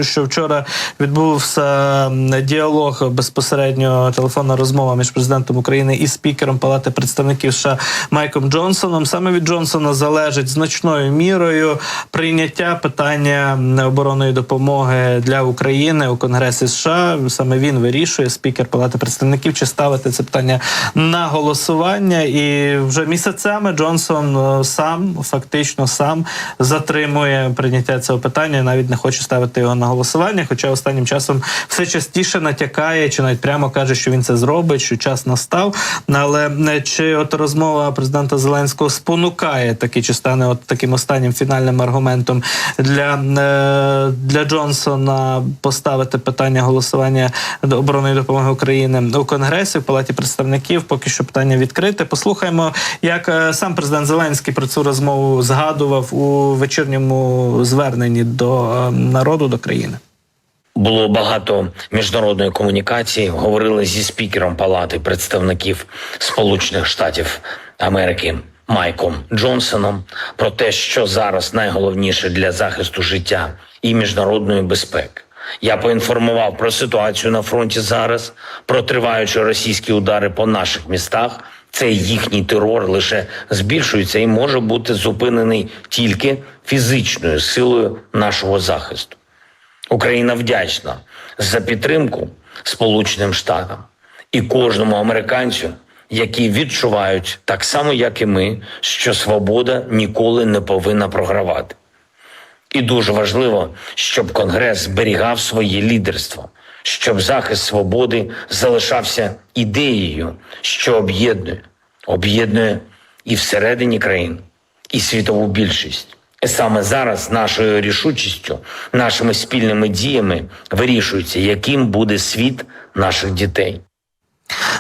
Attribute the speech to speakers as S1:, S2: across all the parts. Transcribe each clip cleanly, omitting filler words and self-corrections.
S1: Що вчора відбувся діалог, безпосередньо телефонна розмова між президентом України і спікером Палати представників США Майком Джонсоном. Саме від Джонсона залежить значною мірою прийняття питання оборонної допомоги для України у Конгресі США. Саме він вирішує, спікер Палати представників, чи ставити це питання на голосування. І вже місяцями Джонсон фактично сам затримує прийняття цього питання, навіть не хоче ставити його на голосування, хоча останнім часом все частіше натякає, чи навіть прямо каже, що він це зробить, що час настав. Але чи от розмова президента Зеленського спонукає таки, чи стане от таким останнім фінальним аргументом для Джонсона поставити питання голосування до оборонної допомоги України у Конгресі, в Палаті представників, поки що питання відкрите. Послухаємо, як сам президент Зеленський про цю розмову згадував у вечірньому зверненні до народу, до країни.
S2: Було багато міжнародної комунікації, говорили зі спікером Палати представників Сполучених Штатів Америки Майком Джонсоном про те, що зараз найголовніше для захисту життя і міжнародної безпеки. Я поінформував про ситуацію на фронті зараз, про триваючі російські удари по наших містах. Цей їхній терор лише збільшується і може бути зупинений тільки фізичною силою нашого захисту. Україна вдячна за підтримку Сполученим Штатам і кожному американцю, які відчувають, так само як і ми, що свобода ніколи не повинна програвати. І дуже важливо, щоб Конгрес зберігав своє лідерство, щоб захист свободи залишався ідеєю, що об'єднує і всередині країн, і світову більшість. І саме зараз нашою рішучістю, нашими спільними діями вирішується, яким буде світ наших дітей.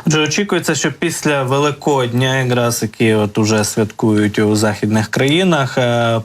S1: Отже, очікується, що після Великодня, якраз які от уже святкують у західних країнах,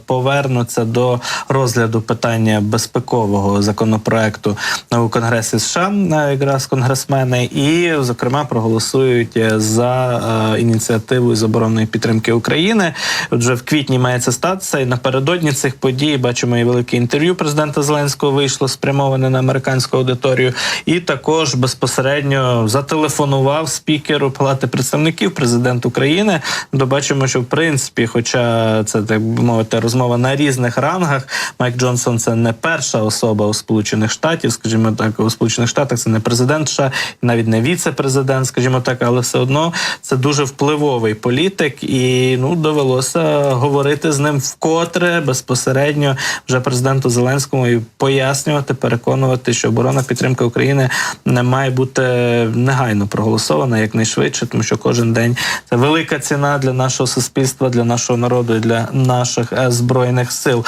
S1: повернуться до розгляду питання безпекового законопроекту у Конгресі США, якраз конгресмени, і, зокрема, проголосують за ініціативу з оборонної підтримки України. Отже, в квітні має це статися, і напередодні цих подій бачимо і велике інтерв'ю президента Зеленського вийшло, спрямоване на американську аудиторію, і також безпосередньо зателефонував спікеру Палати представників, президент України. Бачимо, що в принципі, хоча це, так би мовити, розмова на різних рангах, Майк Джонсон – це не перша особа у Сполучених Штатів, скажімо так, у Сполучених Штатах це не президент США, навіть не віце-президент, скажімо так, але все одно це дуже впливовий політик, і довелося говорити з ним вкотре безпосередньо вже президенту Зеленському і пояснювати, переконувати, що оборонна підтримка України не має бути негайно проголосована якнайшвидше, тому що кожен день це велика ціна для нашого суспільства, для нашого народу і для наших Збройних сил.